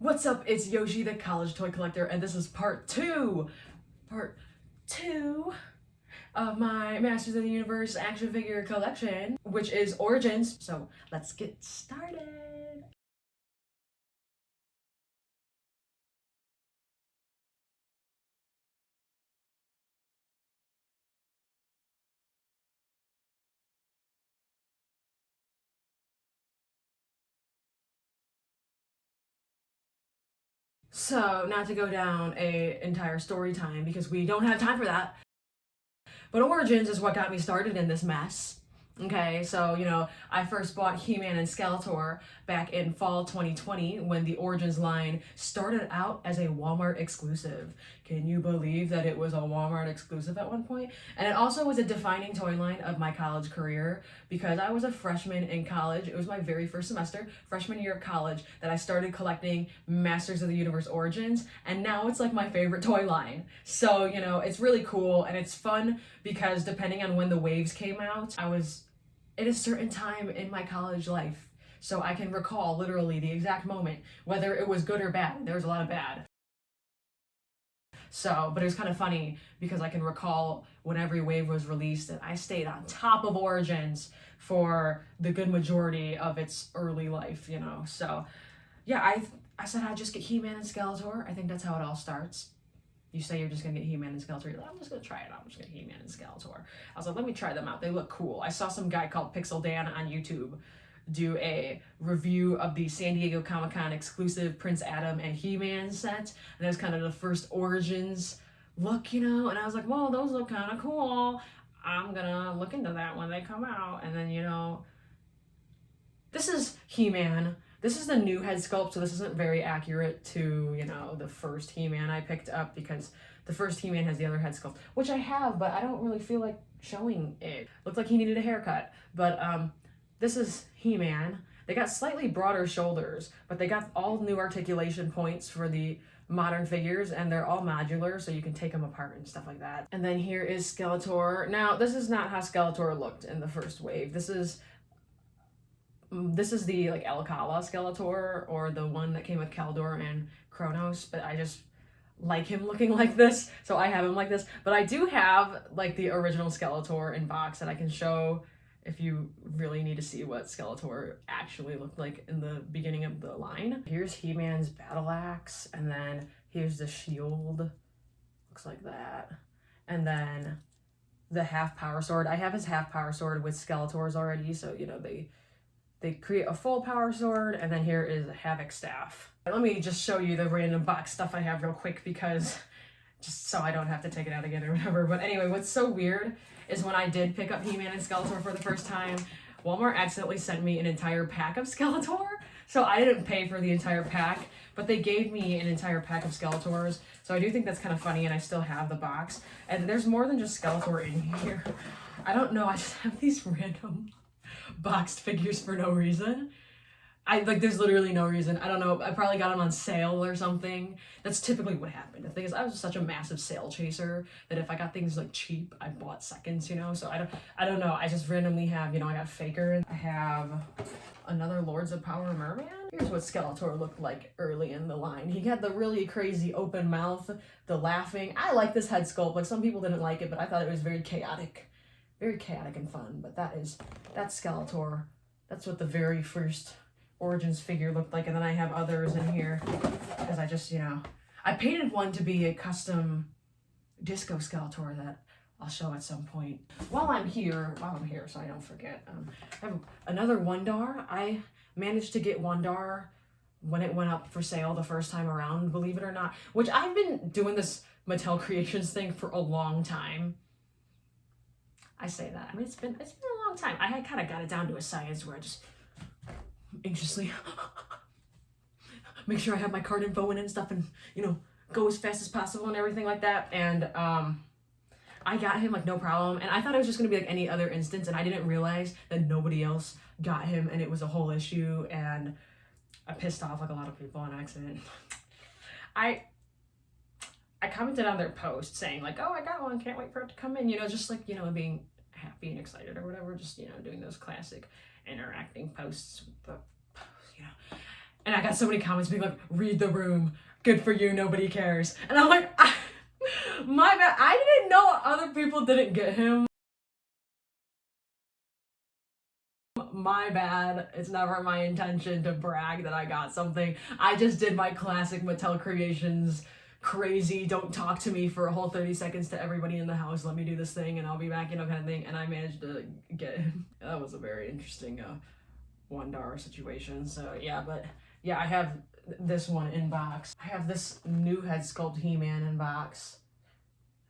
What's up? It's Yoshi, the college toy collector, and this is part two of my Masters of the Universe action figure collection, which is Origins. So let's get started. So, not to go down a entire story time because we don't have time for that, but Origins is what got me started in this mess. Okay, so, I first bought He-Man and Skeletor back in fall 2020 when the Origins line started out as a Walmart exclusive. Can you believe that it was a Walmart exclusive at one point? And it also was a defining toy line of my college career because I was a freshman in college. It was my very first semester, freshman year of college, that I started collecting Masters of the Universe Origins, and now it's like my favorite toy line. So, it's really cool and it's fun because depending on when the waves came out, I was at a certain time in my college life. So I can recall literally the exact moment, whether it was good or bad. There was a lot of bad. So, but it was kind of funny because I can recall when every wave was released that I stayed on top of Origins for the good majority of its early life, So, yeah, I said I'd just get He-Man and Skeletor. I think that's how it all starts. You say you're just gonna get He-Man and Skeletor. You're like, I'm just gonna try it out. I'm just gonna get He-Man and Skeletor. I was like, let me try them out. They look cool. I saw some guy called Pixel Dan on YouTube do a review of the San Diego Comic-Con exclusive Prince Adam and He-Man set. And it was kind of the first Origins look, And I was like, whoa, those look kind of cool. I'm gonna look into that when they come out. And then, this is He-Man. This is the new head sculpt, so this isn't very accurate to, the first He-Man I picked up because the first He-Man has the other head sculpt, which I have, but I don't really feel like showing it. Looked like he needed a haircut, but this is He-Man. They got slightly broader shoulders, but they got all new articulation points for the modern figures, and they're all modular, so you can take them apart and stuff like that. And then here is Skeletor. Now, this is not how Skeletor looked in the first wave. This is the Alcala Skeletor, or the one that came with Kaldor and Kronos, but I just like him looking like this, so I have him like this. But I do have the original Skeletor in box that I can show if you really need to see what Skeletor actually looked like in the beginning of the line. Here's He-Man's battle axe, and then here's the shield. Looks like that. And then the half power sword. I have his half power sword with Skeletor's already, so they create a full power sword, and then here is a Havoc staff. Let me just show you the random box stuff I have real quick because just so I don't have to take it out again or whatever. But anyway, what's so weird is when I did pick up He-Man and Skeletor for the first time, Walmart accidentally sent me an entire pack of Skeletor. So I didn't pay for the entire pack, but they gave me an entire pack of Skeletors. So I do think that's kind of funny, and I still have the box. And there's more than just Skeletor in here. I don't know, I just have these random boxed figures for no reason. There's literally no reason. I don't know, I probably got them on sale or something. That's typically what happened. The thing is, I was such a massive sale chaser that if I got things cheap, I bought seconds, so I don't know, I just randomly have, I got Faker, I have another Lords of Power Merman. Here's what Skeletor looked like early in the line. He had the really crazy open mouth, the laughing. I like this head sculpt, some people didn't like it, but I thought it was very chaotic and fun. But that's Skeletor. That's what the very first Origins figure looked like. And then I have others in here because I just, I painted one to be a custom disco Skeletor that I'll show at some point. While I'm here, so I don't forget, I have another Wondar. I managed to get Wondar when it went up for sale the first time around, believe it or not, which I've been doing this Mattel Creations thing for a long time. I say that. I mean, it's been a long time. I kind of got it down to a science where I just anxiously make sure I have my card info in and stuff, and go as fast as possible and everything like that. And I got him no problem, and I thought it was just gonna be any other instance, and I didn't realize that nobody else got him, and it was a whole issue, and I pissed off a lot of people on accident. I commented on their post saying oh, I got one, can't wait for it to come in, just being happy and excited or whatever, just doing those classic interacting posts with the And I got so many comments being like, read the room, good for you, nobody cares. And I'm like, my bad, I didn't know other people didn't get him. My bad. It's never my intention to brag that I got something. I just did my classic Mattel Creations crazy, don't talk to me for a whole 30 seconds to everybody in the house, let me do this thing and I'll be back, you know, kind of thing. And I managed to get him. That was a very interesting $1 situation. So yeah, but yeah, I have this one in box. I have this new head sculpt He-Man in box.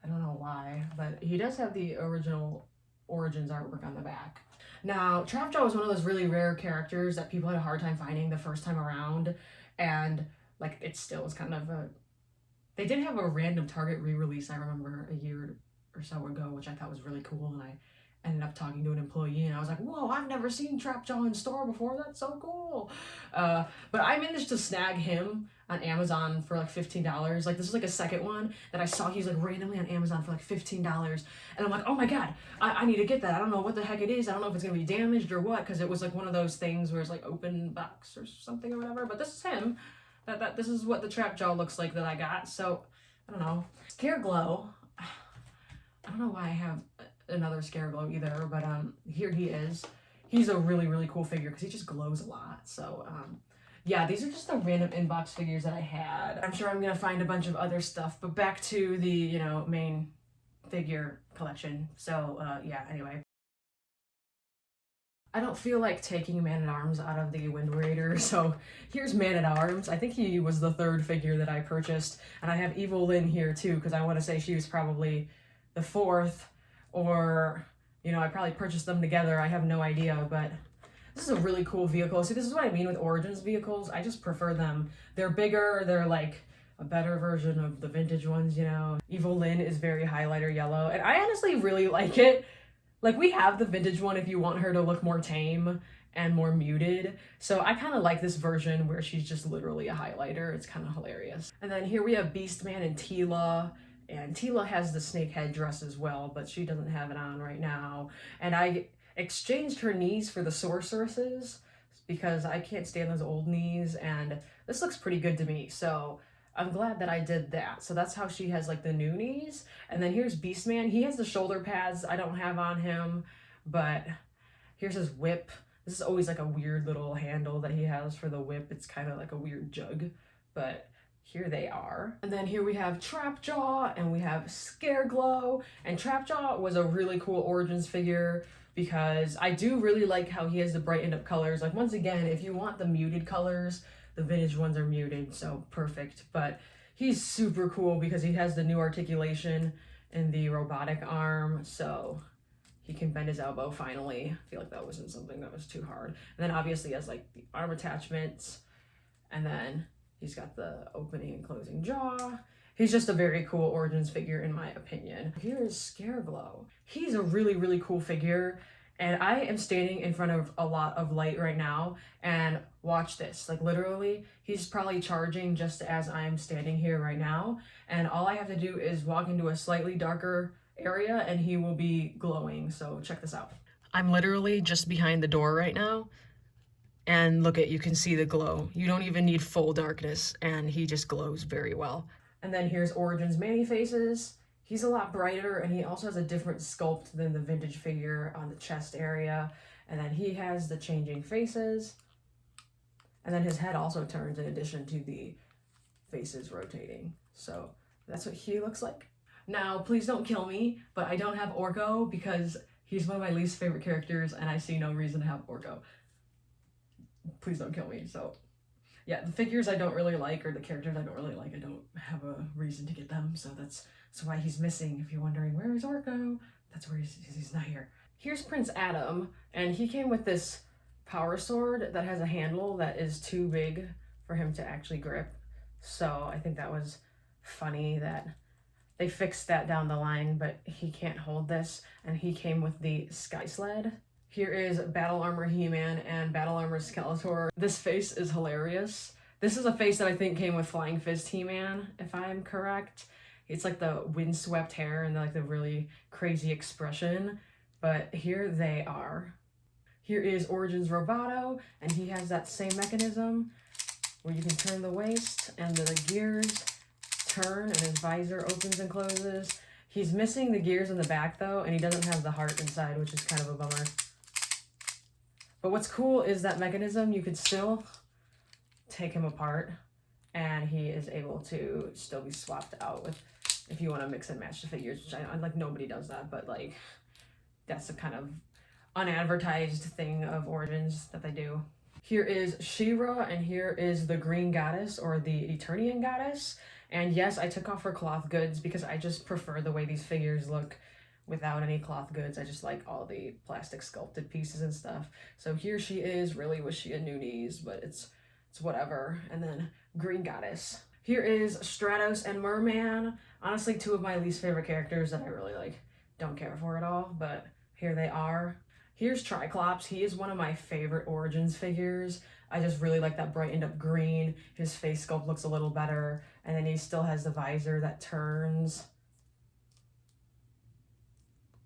I don't know why, but he does have the original Origins artwork on the back. Now, Trapjaw was one of those really rare characters that people had a hard time finding the first time around, and like it still is kind of a... They did have a random Target re-release, I remember, a year or so ago, which I thought was really cool, and I ended up talking to an employee, and I was like, whoa, I've never seen Trapjaw in store before, that's so cool. But I managed to snag him on Amazon for like $15. Like, this is like a second one that I saw. He's like randomly on Amazon for like $15. And I'm like, oh my God, I need to get that. I don't know what the heck it is. I don't know if it's gonna be damaged or what, because it was like one of those things where it's like open box or something or whatever. But this is him. This is what the Trapjaw looks like that I got. So, I don't know. Scareglow. I don't know why I have another Scareglow either, but here he is. He's a really, really cool figure because he just glows a lot. So, yeah, these are just the random inbox figures that I had. I'm sure I'm gonna find a bunch of other stuff, but back to the, you know, main figure collection. So, yeah, anyway. I don't feel like taking Man-at-Arms out of the Wind Raider, so here's Man-at-Arms. I think he was the third figure that I purchased, and I have Evil Lynn here too, because I want to say she was probably the fourth, or, you know, I probably purchased them together, I have no idea, but this is a really cool vehicle. See, this is what I mean with Origins vehicles. I just prefer them. They're bigger, they're like a better version of the vintage ones, you know. Evil Lynn is very highlighter yellow, and I honestly really like it. Like, we have the vintage one if you want her to look more tame and more muted. So I kind of like this version where she's just literally a highlighter. It's kind of hilarious. And then here we have Beastman and Teela. And Teela has the snake head dress as well, but she doesn't have it on right now. And I exchanged her knees for the sorceresses because I can't stand those old knees. And this looks pretty good to me. So I'm glad that I did that. So that's how she has like the new knees. And then here's Beastman. He has the shoulder pads I don't have on him, but here's his whip. This is always like a weird little handle that he has for the whip. It's kind of like a weird jug, but here they are. And then here we have Trapjaw and we have Scareglow. And Trapjaw was a really cool Origins figure because I do really like how he has the brightened up colors. Like, once again, if you want the muted colors, the vintage ones are muted, so perfect. But he's super cool because he has the new articulation in the robotic arm, so he can bend his elbow finally. I feel like that wasn't something that was too hard. And then obviously he has like the arm attachments, and then he's got the opening and closing jaw. He's just a very cool Origins figure in my opinion. Here's Scareglow. He's a really, really cool figure. And I am standing in front of a lot of light right now, and watch this. Like, literally, he's probably charging just as I'm standing here right now, and all I have to do is walk into a slightly darker area and he will be glowing. So check this out. I'm literally just behind the door right now, and look, you can see the glow. You don't even need full darkness, and he just glows very well. And then here's Origins Man-E-Faces. He's a lot brighter, and he also has a different sculpt than the vintage figure on the chest area. And then he has the changing faces. And then his head also turns in addition to the faces rotating. So that's what he looks like. Now, please don't kill me, but I don't have Orko because he's one of my least favorite characters, and I see no reason to have Orko. Please don't kill me. So yeah, the figures I don't really like, or the characters I don't really like, I don't have a reason to get them. So that's why he's missing. If you're wondering, where is Orko? That's where he's not here. Here's Prince Adam, and he came with this power sword that has a handle that is too big for him to actually grip. So I think that was funny that they fixed that down the line, but he can't hold this, and he came with the Sky Sled. Here is Battle Armor He-Man and Battle Armor Skeletor. This face is hilarious. This is a face that I think came with Flying Fist He-Man, if I'm correct. It's like the windswept hair and like the really crazy expression, but here they are. Here is Origins Roboto, and he has that same mechanism. where you can turn the waist and the gears turn and his visor opens and closes. He's missing the gears in the back though, and he doesn't have the heart inside, which is kind of a bummer. But what's cool is that mechanism, you could still take him apart and he is able to still be swapped out with, if you want to mix and match the figures, which I like, nobody does that, but like that's a kind of unadvertised thing of Origins that they do. Here is She-Ra, and here is the Green Goddess, or the Eternian Goddess. And yes, I took off her cloth goods because I just prefer the way these figures look without any cloth goods. I just like all the plastic sculpted pieces and stuff. So here she is. Really wish she had new knees, but it's whatever. And then Green Goddess. Here is Stratos and Merman. Honestly, two of my least favorite characters that I really like don't care for at all, but here they are. Here's Tri-klops. He is one of my favorite Origins figures. I just really like that brightened up green. His face sculpt looks a little better. And then he still has the visor that turns,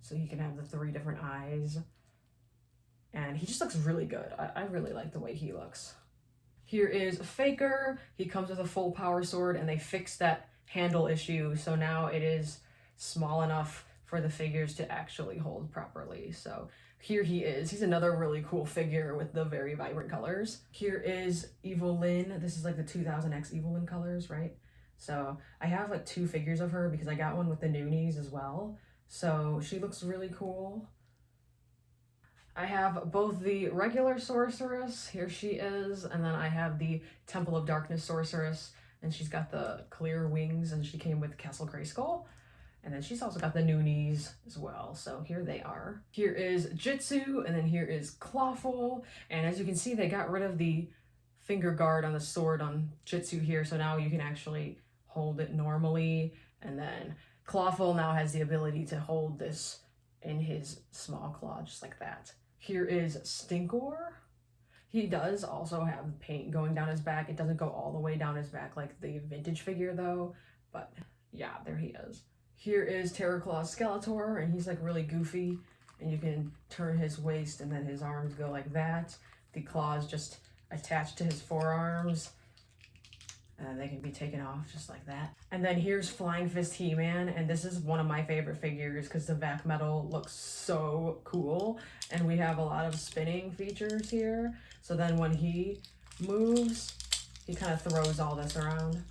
so he can have the 3 different eyes. And he just looks really good. I really like the way he looks. Here is Faker. He comes with a full power sword, and they fixed that handle issue. So now it is small enough for the figures to actually hold properly. So here he is. He's another really cool figure with the very vibrant colors. Here is Evelyn. This is like the 2000X Evelyn colors, right? So I have like 2 figures of her because I got one with the new knees as well. So she looks really cool. I have both the regular sorceress, here she is, and then I have the Temple of Darkness sorceress, and she's got the clear wings, and she came with Castle Grayskull. And then she's also got the new knees as well. So here they are. Here is Jitsu, and then here is Clawful. And as you can see, they got rid of the finger guard on the sword on Jitsu here. So now you can actually hold it normally. And then Clawful now has the ability to hold this in his small claw, just like that. Here is Stinkor. He does also have paint going down his back. It doesn't go all the way down his back like the vintage figure though. But yeah, there he is. Here is Terrorclaw Skeletor, and he's like really goofy, and you can turn his waist and then his arms go like that. The claws just attached to his forearms, and they can be taken off just like that. And then here's Flying Fist He-Man, and this is one of my favorite figures because the vac metal looks so cool, and we have a lot of spinning features here. So then when he moves, he kind of throws all this around.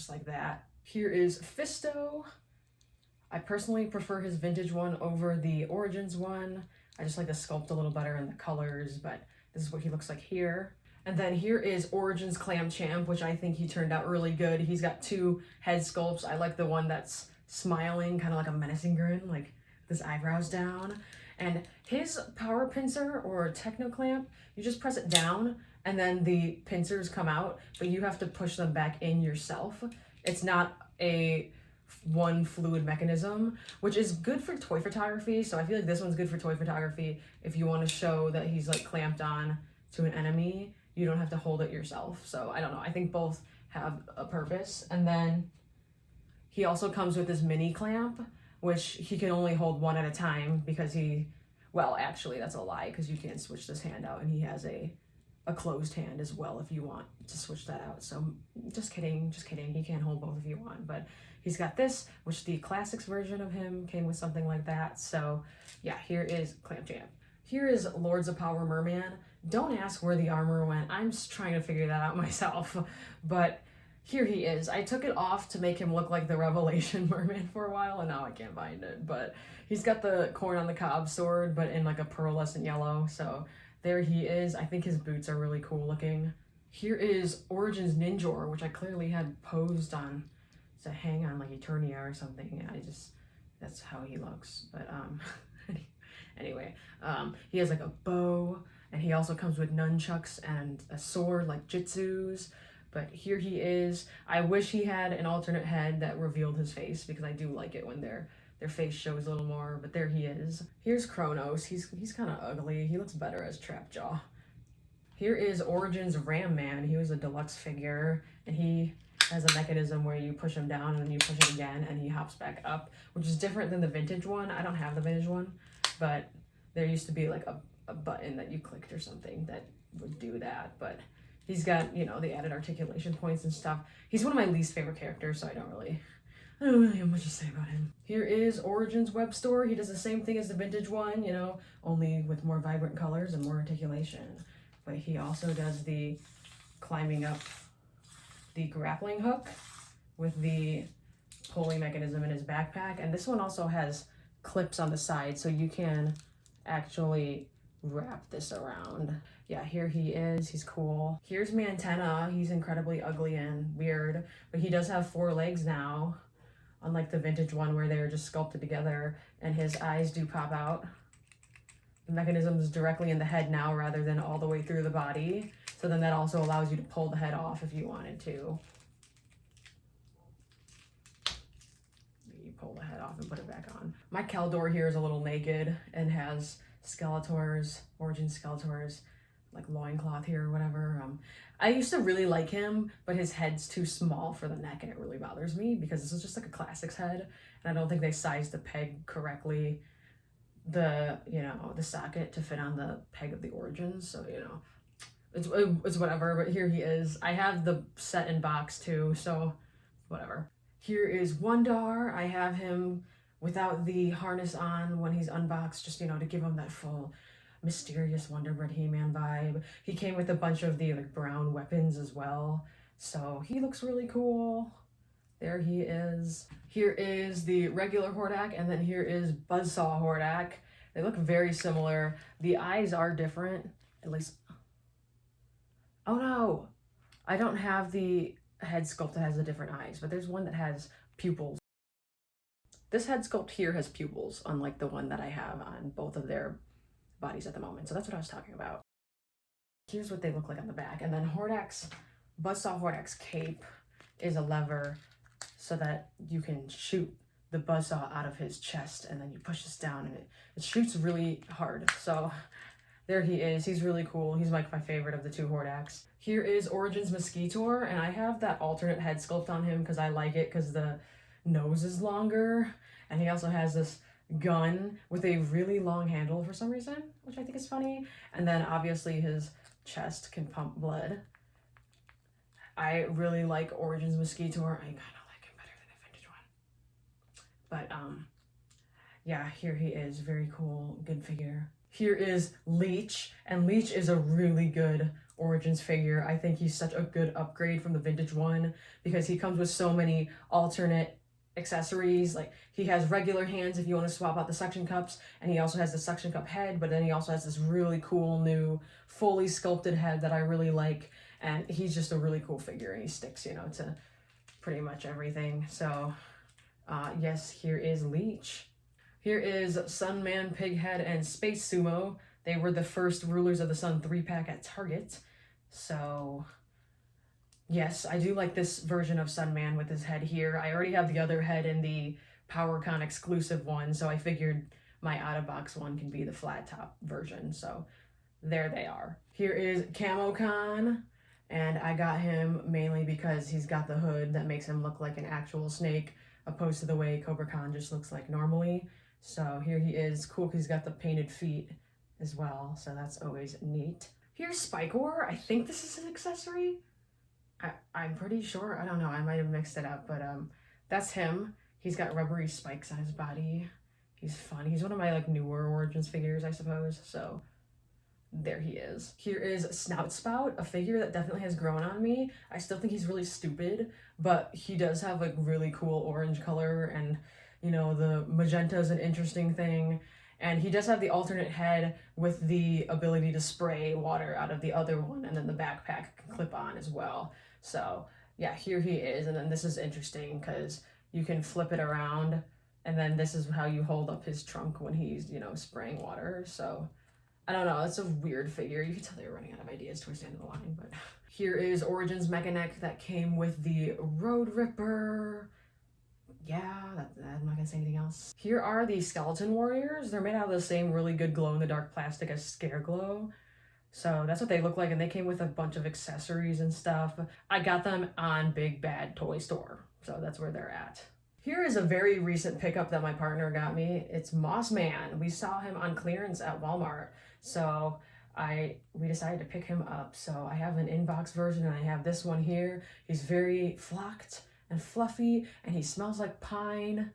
Like that. Here is Fisto. I personally prefer his vintage one over the Origins one. I just like the sculpt a little better in the colors, but this is what he looks like here. And then here is Origins Clam Champ, which I think he turned out really good. He's got 2 head sculpts. I like the one that's smiling, kind of like a menacing grin, like his eyebrows down. And his power pincer or techno clamp, you just press it down and then the pincers come out, but you have to push them back in yourself. It's not a one fluid mechanism, which is good for toy photography. So I feel like this one's good for toy photography. If you want to show that he's like clamped on to an enemy, you don't have to hold it yourself. So I don't know, I think both have a purpose. And then he also comes with this mini clamp, which he can only hold one at a time because well, actually that's a lie because you can't switch this hand out, and he has a closed hand as well if you want to switch that out. So just kidding, he can't hold both if you want, but he's got this, which the classics version of him came with something like that. So yeah, here is Clamp Champ. Here is Lords of Power Merman. Don't ask where the armor went. I'm just trying to figure that out myself, but here he is. I took it off to make him look like the Revelation Merman for a while, and now I can't find it, but he's got the corn on the cob sword, but in like a pearlescent yellow. So there he is. I think his boots are really cool looking. Here is Origins Ninjor, which I clearly had posed on to hang on like Eternia or something. That's how he looks. But anyway, he has like a bow, and he also comes with nunchucks and a sword like Jitsu's. But here he is. I wish he had an alternate head that revealed his face because I do like it when their face shows a little more, but there he is. Here's Kronos. He's kind of ugly. He looks better as Trapjaw. Here is Origins Ram Man. He was a deluxe figure, and he has a mechanism where you push him down and then you push it again and he hops back up, which is different than the vintage one. I don't have the vintage one, but there used to be like a button that you clicked or something that would do that, but he's got, you know, the added articulation points and stuff. He's one of my least favorite characters, so I don't really have much to say about him. Here is Origins Web Store. He does the same thing as the vintage one, you know, only with more vibrant colors and more articulation. But he also does the climbing up the grappling hook with the pulling mechanism in his backpack. And this one also has clips on the side, so you can actually wrap this around. Yeah, here he is. He's cool. Here's Mantenna. He's incredibly ugly and weird, but he does have 4 legs now, unlike the vintage one where they were just sculpted together, and his eyes do pop out. The mechanism is directly in the head now rather than all the way through the body, so then that also allows you to pull the head off if you wanted to. You pull the head off and put it back on. My Caldor here is a little naked and has Skeletors, Origin Skeletors, like loincloth here or whatever. I used to really like him, but his head's too small for the neck and it really bothers me because this is just like a classics head, and I don't think they sized the peg correctly, the, you know, the socket to fit on the peg of the Origins, so, you know, it's whatever. But here he is. I have the set in box too, so whatever. Here is Wondar. I have him without the harness on when he's unboxed, just, you know, to give him that full mysterious Wonder Bread He-Man vibe. He came with a bunch of the like brown weapons as well, so he looks really cool. There he is. Here is the regular Hordak, and then here is Buzzsaw Hordak. They look very similar. The eyes are different, at least. Oh no, I don't have the head sculpt that has the different eyes, but there's one that has pupils. This head sculpt here has pupils, unlike the one that I have on both of their bodies at the moment. So that's what I was talking about. Here's what they look like on the back. And then Buzzsaw Hordak's cape is a lever so that you can shoot the buzzsaw out of his chest, and then you push this down and it shoots really hard. So there he is. He's really cool. He's like my favorite of the 2 Hordaks. Here is Origins Mosquitor, and I have that alternate head sculpt on him because I like it because the nose is longer, and he also has this gun with a really long handle for some reason, which I think is funny. And then obviously his chest can pump blood. I really like Origins Mosquitor. I kind of like him better than the vintage one. But yeah, here he is. Very cool, good figure. Here is Leech, and Leech is a really good Origins figure. I think he's such a good upgrade from the vintage one because he comes with so many alternate accessories. Like, he has regular hands if you want to swap out the suction cups, and he also has the suction cup head, but then he also has this really cool new fully sculpted head that I really like, and he's just a really cool figure, and he sticks, you know, to pretty much everything. So yes, here is Leech. Here is Sunman, Pighead, and Space Sumo. They were the first Rulers of the Sun 3-pack at Target. So yes, I do like this version of Sunman with his head here. I already have the other head in the PowerCon exclusive one, so I figured my out-of-box one can be the flat top version. So there they are. Here is CamoCon, and I got him mainly because he's got the hood that makes him look like an actual snake, opposed to the way Cobra Khan just looks like normally. So here he is, cool because he's got the painted feet as well, so that's always neat. Here's Spikor. I think this is an accessory. I'm pretty sure. I don't know. I might have mixed it up, but that's him. He's got rubbery spikes on his body. He's fun. He's one of my like newer Origins figures, I suppose. So there he is. Here is Snout Spout, a figure that definitely has grown on me. I still think he's really stupid, but he does have like really cool orange color, and you know, the magenta is an interesting thing. And he does have the alternate head with the ability to spray water out of the other one, and then the backpack can clip on as well. So yeah, here he is. And then this is interesting because you can flip it around, and then this is how you hold up his trunk when he's, you know, spraying water. So I don't know, it's a weird figure. You can tell they were running out of ideas towards the end of the line, but here is Origins Mechanic that came with the Road Ripper. Yeah, I'm not gonna say anything else. Here are the Skeleton Warriors. They're made out of the same really good glow-in-the-dark plastic as Scareglow. So that's what they look like, and they came with a bunch of accessories and stuff. I got them on Big Bad Toy Store, so that's where they're at. Here is a very recent pickup that my partner got me. It's Moss Man. We saw him on clearance at Walmart. So we decided to pick him up. So I have an inbox version and I have this one here. He's very flocked and fluffy and he smells like pine.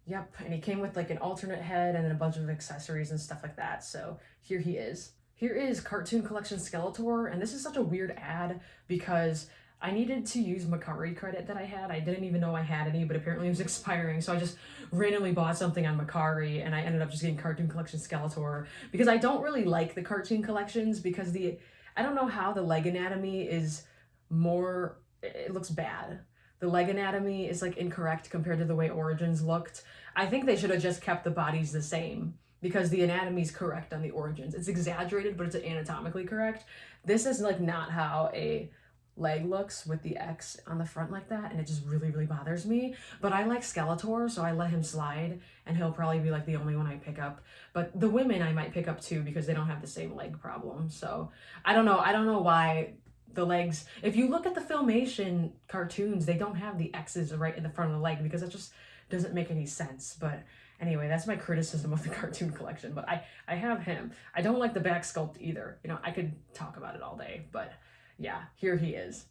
Yep, and he came with like an alternate head and then a bunch of accessories and stuff like that. So here he is. Here is Cartoon Collection Skeletor, and this is such a weird ad because I needed to use Mercari credit that I had. I didn't even know I had any, but apparently it was expiring, so I just randomly bought something on Mercari, and I ended up just getting Cartoon Collection Skeletor because I don't really like the cartoon collections because I don't know how the leg anatomy is more, it looks bad. The leg anatomy is like incorrect compared to the way Origins looked. I think they should have just kept the bodies the same because the anatomy is correct on the Origins. It's exaggerated, but it's anatomically correct. This is like not how a leg looks with the X on the front like that, and it just really, really bothers me. But I like Skeletor, so I let him slide, and he'll probably be like the only one I pick up. But the women I might pick up too because they don't have the same leg problem. So I don't know why the legs, if you look at the Filmation cartoons, they don't have the X's right in the front of the leg because it just doesn't make any sense. But anyway, that's my criticism of the cartoon collection. But I have him. I don't like the back sculpt either. You know, I could talk about it all day, but yeah, here he is.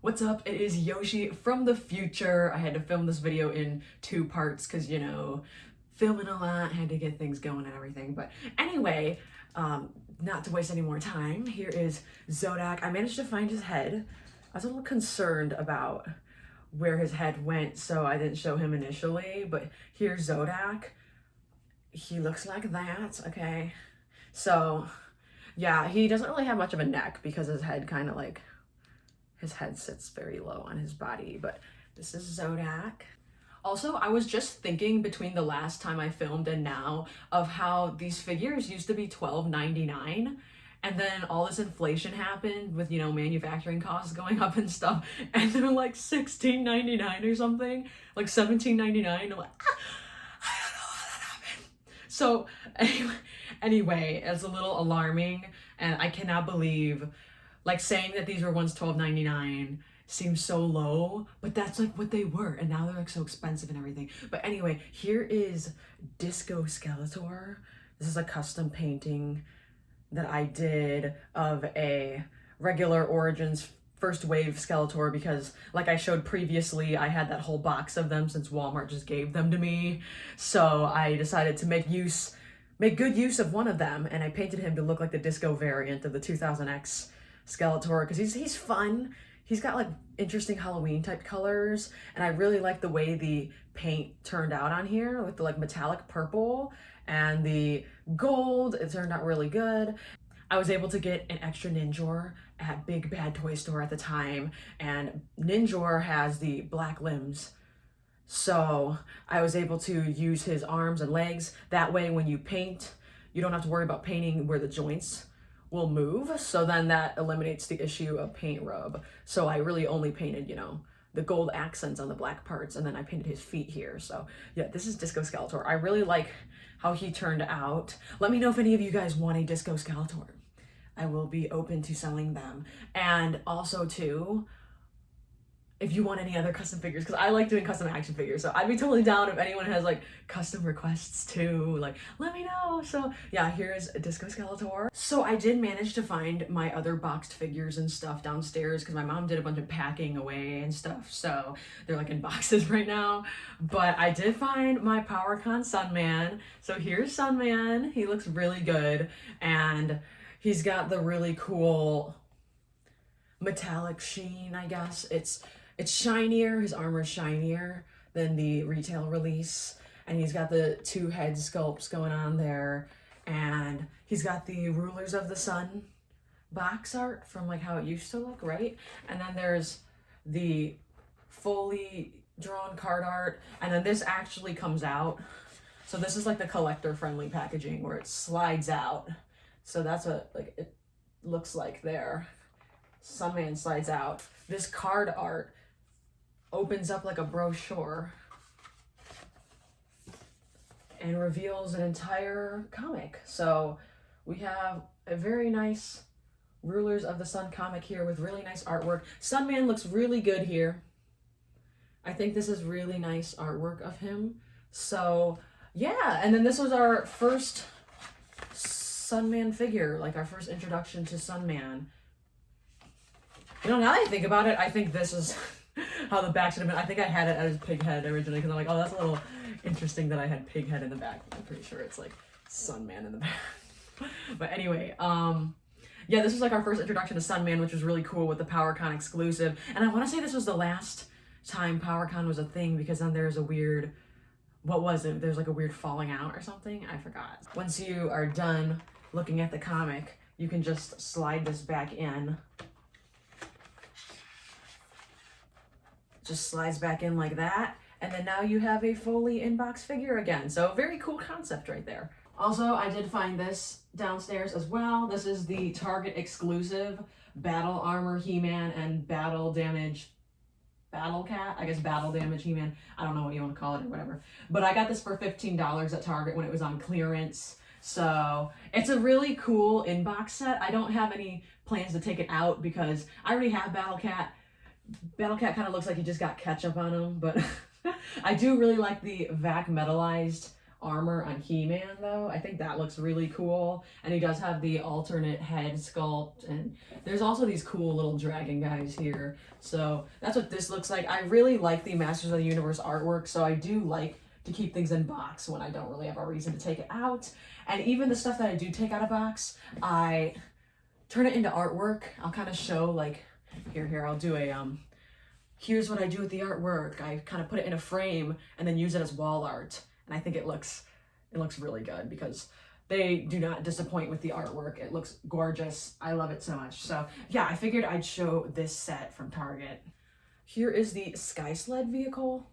What's up? It is Yoshi from the future. I had to film this video in 2 parts because, you know, filming a lot, had to get things going and everything. But anyway, not to waste any more time, here is Zodak. I managed to find his head. I was a little concerned about where his head went, so I didn't show him initially, but here's Zodak. He looks like that, okay? So, yeah, he doesn't really have much of a neck because his head kind of like, his head sits very low on his body, but this is Zodak. Also, I was just thinking between the last time I filmed and now of how these figures used to be $12.99, and then all this inflation happened with, you know, manufacturing costs going up and stuff, and they're like $16.99 or something, like $17.99. I'm like, I don't know how that happened. So anyway, it's a little alarming, and I cannot believe, like, saying that these were once $12.99 seems so low, but that's like what they were, and now they're like so expensive and everything. But anyway, here is Disco Skeletor. This is a custom painting that I did of a regular Origins first wave Skeletor because, like I showed previously, I had that whole box of them since Walmart just gave them to me. So I decided to make good use of one of them, and I painted him to look like the disco variant of the 2000X Skeletor because he's fun. He's got like interesting Halloween type colors, and I really like the way the paint turned out on here with the like metallic purple and the gold. It turned out really good. I was able to get an extra Ninjor at Big Bad Toy Store at the time, and Ninjor has the black limbs. So I was able to use his arms and legs. That way when you paint, you don't have to worry about painting where the joints will move, so then that eliminates the issue of paint rub. So I really only painted, you know, the gold accents on the black parts, and then I painted his feet here. So yeah, this is Disco Skeletor. I really like how he turned out. Let me know if any of you guys want a Disco Skeletor. I will be open to selling them. And also too, if you want any other custom figures, because I like doing custom action figures, so I'd be totally down if anyone has like custom requests too, like let me know. So yeah, here's Disco Skeletor. So I did manage to find my other boxed figures and stuff downstairs because my mom did a bunch of packing away and stuff, so they're like in boxes right now. But I did find my PowerCon Sunman. So here's Sunman. He looks really good, and he's got the really cool metallic sheen, I guess. It's shinier, his armor's shinier than the retail release, and he's got the 2 head sculpts going on there, and he's got the Rulers of the Sun box art from like how it used to look, right? And then there's the fully drawn card art, and then this actually comes out. So this is like the collector friendly packaging where it slides out. So that's what like it looks like there. Sunman slides out. This card art opens up like a brochure and reveals an entire comic. So we have a very nice Rulers of the Sun comic here with really nice artwork. Sunman looks really good here. I think this is really nice artwork of him. So yeah, and then this was our first Sunman figure, like our first introduction to Sunman. You know, now that I think about it, I think this is how the back should have been. I think I had it as pig head originally because I'm like, oh, that's a little interesting that I had pig head in the back. I'm pretty sure it's like Sunman in the back. But anyway, yeah, this was like our first introduction to Sunman, which was really cool with the PowerCon exclusive. And I want to say this was the last time PowerCon was a thing because then there's a weird, what was it? There's like a weird falling out or something. I forgot. Once you are done looking at the comic, you can just slide this back in. Just slides back in like that. And then now you have a fully in-box figure again. So very cool concept right there. Also, I did find this downstairs as well. This is the Target exclusive Battle Armor He-Man and Battle Damage Battle Cat. I guess Battle Damage He-Man. I don't know what you want to call it or whatever. But I got this for $15 at Target when it was on clearance. So it's a really cool in-box set. I don't have any plans to take it out because I already have Battle Cat. Battle Cat kind of looks like he just got ketchup on him, but I do really like the vac metallized armor on He-Man though. I think that looks really cool. And he does have the alternate head sculpt, and there's also these cool little dragon guys here. So that's what this looks like. I really like the Masters of the Universe artwork, so I do like to keep things in box when I don't really have a reason to take it out. And even the stuff that I do take out of box, I turn it into artwork. I'll kind of show like, here, I'll do a, here's what I do with the artwork. I kind of put it in a frame and then use it as wall art. And I think it looks really good because they do not disappoint with the artwork. It looks gorgeous. I love it so much. So yeah, I figured I'd show this set from Target. Here is the Sky Sled vehicle.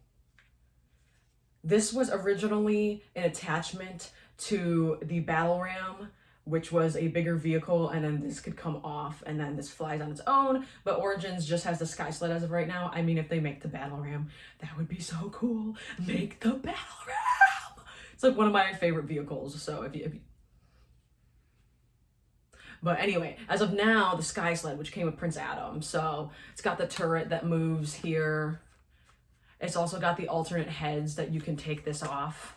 This was originally an attachment to the Battle Ram, which was a bigger vehicle, and then this could come off, and then this flies on its own, but Origins just has the Sky Sled as of right now. I mean, if they make the Battle Ram, that would be so cool. Make the Battle Ram! It's like one of my favorite vehicles, so if you... But anyway, as of now, the Sky Sled, which came with Prince Adam, so it's got the turret that moves here. It's also got the alternate heads that you can take this off.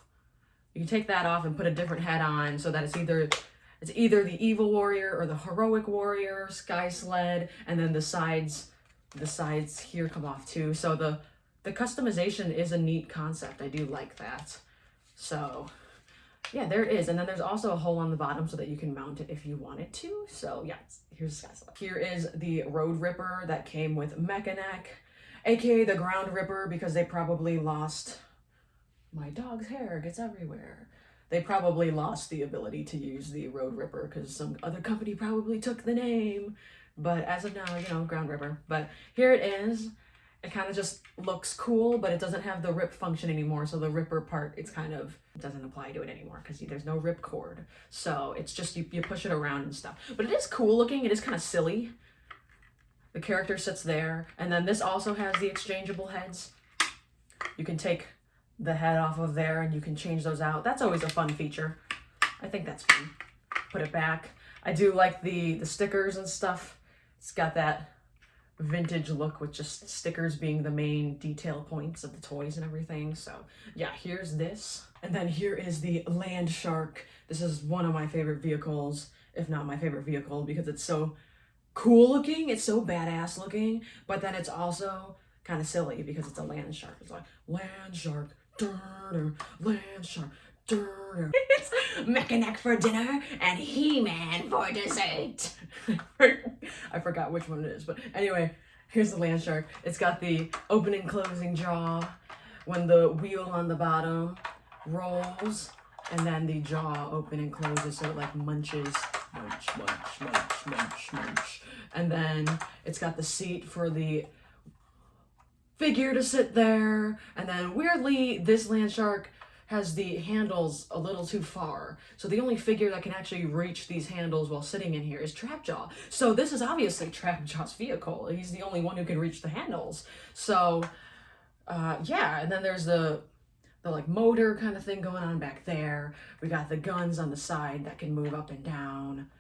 You can take that off and put a different head on so that it's either the Evil Warrior or the Heroic Warrior Sky Sled, and then the sides here come off too. So the customization is a neat concept. I do like that. So yeah, there it is. And then there's also a hole on the bottom so that you can mount it if you wanted to. So yeah, here's Sky Sled. Here is the Road Ripper that came with Mechanic, aka the Ground Ripper, because they probably lost, my dog's hair gets everywhere. They probably lost the ability to use the Road Ripper because some other company probably took the name. But as of now, you know, Ground Ripper. But here it is. It kind of just looks cool, but it doesn't have the rip function anymore. So the ripper part, it doesn't apply to it anymore because there's no rip cord. So it's just, you push it around and stuff. But it is cool looking. It is kind of silly. The character sits there. And then this also has the exchangeable heads. You can take the head off of there and you can change those out. That's always a fun feature. I think that's fun. Put it back. I do like the stickers and stuff. It's got that vintage look with just stickers being the main detail points of the toys and everything. So yeah, here's this. And then here is the Land Shark. This is one of my favorite vehicles, if not my favorite vehicle, because it's so cool looking. It's so badass looking, but then it's also kind of silly because it's a land shark. It's like, Land Shark, Land Shark, it's Mechanic for dinner and He-Man for dessert. I forgot which one it is, but anyway, here's the Land Shark. It's got the open and closing jaw when the wheel on the bottom rolls, and then the jaw open and closes so it like munches, munch, munch, munch, munch, munch. And then it's got the seat for the figure to sit there. And then weirdly, this Land Shark has the handles a little too far. So the only figure that can actually reach these handles while sitting in here is Trapjaw. So this is obviously Trapjaw's vehicle. He's the only one who can reach the handles. So yeah, and then there's the like motor kind of thing going on back there. We got the guns on the side that can move up and down.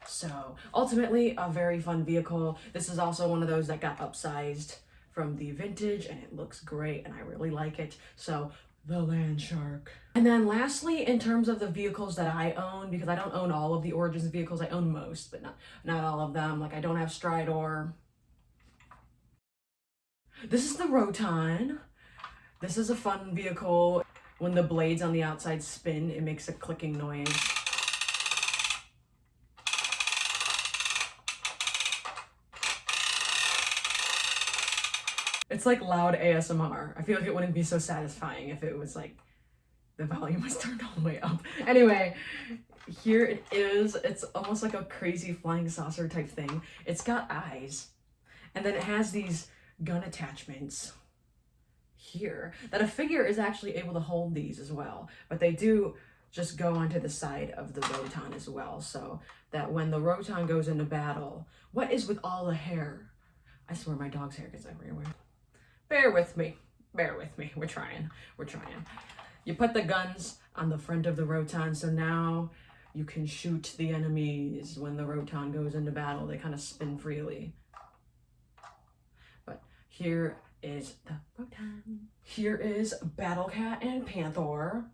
So ultimately a very fun vehicle. This is also one of those that got upsized from the vintage and it looks great and I really like it. So the land shark. And then lastly, in terms of the vehicles that I own, because I don't own all of the Origins vehicles, I own most, but not all of them. Like I don't have Stridor. This is the Roton. This is a fun vehicle. When the blades on the outside spin, it makes a clicking noise. It's like loud ASMR. I feel like it wouldn't be so satisfying if it was like the volume was turned all the way up. Anyway, here it is. It's almost like a crazy flying saucer type thing. It's got eyes. And then it has these gun attachments here that a figure is actually able to hold these as well. But they do just go onto the side of the Roton as well. So that when the Roton goes into battle, what is with all the hair? I swear my dog's hair gets everywhere. Bear with me. Bear with me. We're trying. We're trying. You put the guns on the front of the Roton, so now you can shoot the enemies when the Roton goes into battle. They kind of spin freely. But here is the Roton. Here is Battle Cat and Panther.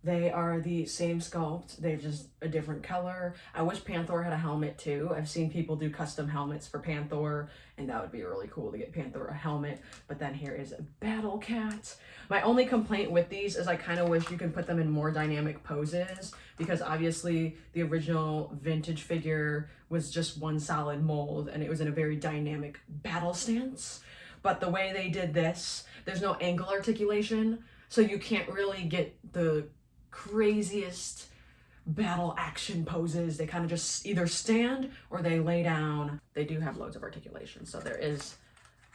They are the same sculpt, they're just a different color. I wish Panther had a helmet too. I've seen people do custom helmets for Panther, and that would be really cool to get Panther a helmet. But then here is Battle Cat. My only complaint with these is I kind of wish you could put them in more dynamic poses, because obviously the original vintage figure was just one solid mold, and it was in a very dynamic battle stance. But the way they did this, there's no ankle articulation, so you can't really get the craziest battle action poses. They kind of just either stand or they lay down. They do have loads of articulation. So there is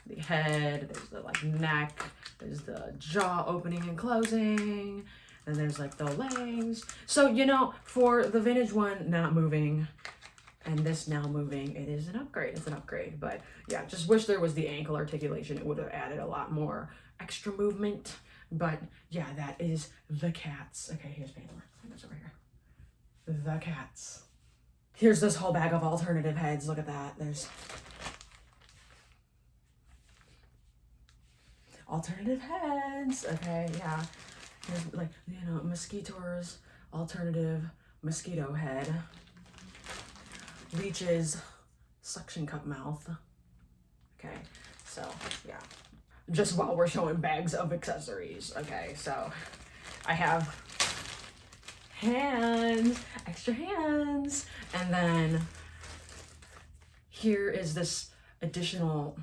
the head, there's the like neck, there's the jaw opening and closing, and there's like the legs. So, you know, for the vintage one not moving and this now moving, it is an upgrade. It's an upgrade. But yeah, just wish there was the ankle articulation. It would have added a lot more extra movement. But yeah, that is the cats. Okay, here's Panther. Panther's over here. The cats. Here's this whole bag of alternative heads. Look at that. There's alternative heads. Okay, yeah. Here's like, you know, Mosquito's alternative mosquito head. Leech's suction cup mouth. Okay, so yeah. Just while we're showing bags of accessories. Okay, so I have hands, extra hands, and then here is this additional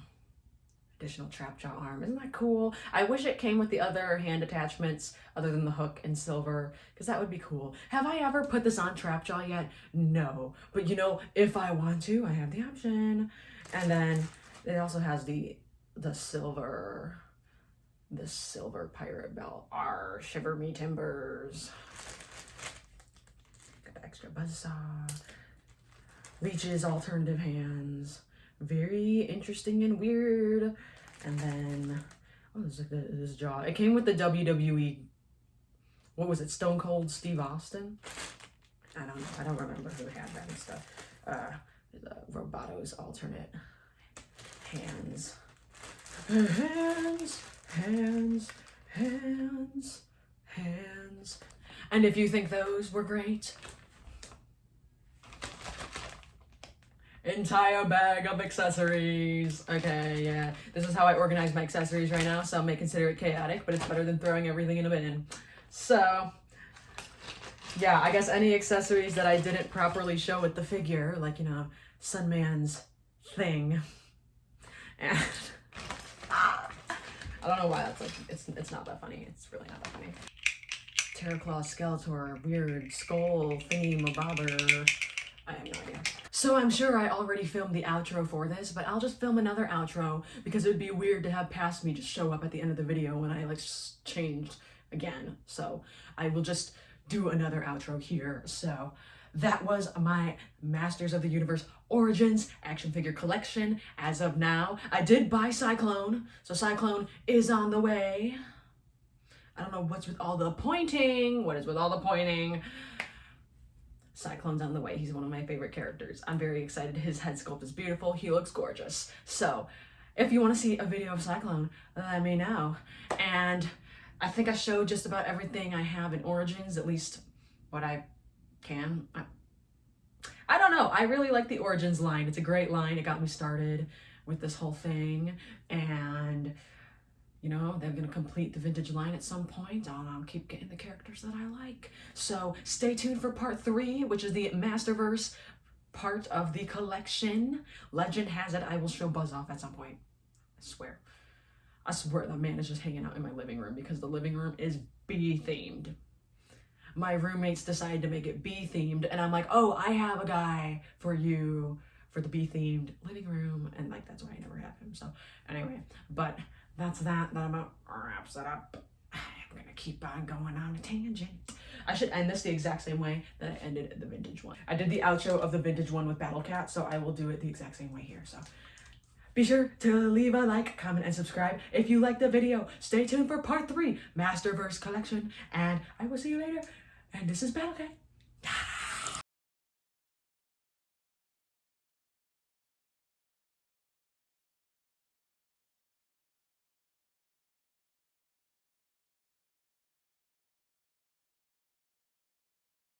trap jaw arm. Isn't that cool? I wish it came with the other hand attachments other than the hook and silver, because that would be cool. Have I ever put this on trap jaw yet? No, but you know, if I want to, I have the option. And then it also has the silver pirate belt. Arr, shiver me timbers. Got the extra buzzsaw. Leech's alternative hands. Very interesting and weird. And then, oh, there's like this jaw. It came with the WWE, what was it, Stone Cold Steve Austin? I don't know. I don't remember who had that and stuff. The Roboto's alternate hands. Hands, hands, hands, hands. And if you think those were great, entire bag of accessories. Okay, yeah. This is how I organize my accessories right now. Some may consider it chaotic, but it's better than throwing everything in a bin. So, yeah, I guess any accessories that I didn't properly show with the figure, like, you know, Sunman's thing. And I don't know why that's like, it's not that funny. It's really not that funny. Terraclaw, Skeletor, weird skull, thingy, mabobber. I have no idea. So I'm sure I already filmed the outro for this, but I'll just film another outro because it would be weird to have past me just show up at the end of the video when I like changed again. So I will just do another outro here. So that was my Masters of the Universe Origins action figure collection as of now. I did buy Cyclone, so Cyclone is on the way. I don't know what's with all the pointing. What is with all the pointing? Cyclone's on the way. He's one of my favorite characters. I'm very excited. His head sculpt is beautiful. He looks gorgeous. So if you want to see a video of Cyclone, let me know. And I think I showed just about everything I have in Origins, at least what I can. I don't know. I really like the Origins line. It's a great line. It got me started with this whole thing. And, you know, they're going to complete the vintage line at some point. I'll keep getting the characters that I like. So stay tuned for part 3, which is the Masterverse part of the collection. Legend has it I will show Buzz off at some point. I swear. I swear that man is just hanging out in my living room because the living room is bee themed. My roommates decided to make it bee themed, and I'm like, oh, I have a guy for you for the bee themed living room, and like that's why I never have him. So anyway, but that's that about wraps it up. I'm gonna keep on going on a tangent. I should end this the exact same way that I ended the vintage one. I did the outro of the vintage one with Battle Cat, so I will do it the exact same way here. So be sure to leave a like, comment, and subscribe if you liked the video. Stay tuned for part 3, Masterverse collection, and I will see you later. And this is Battle Cat.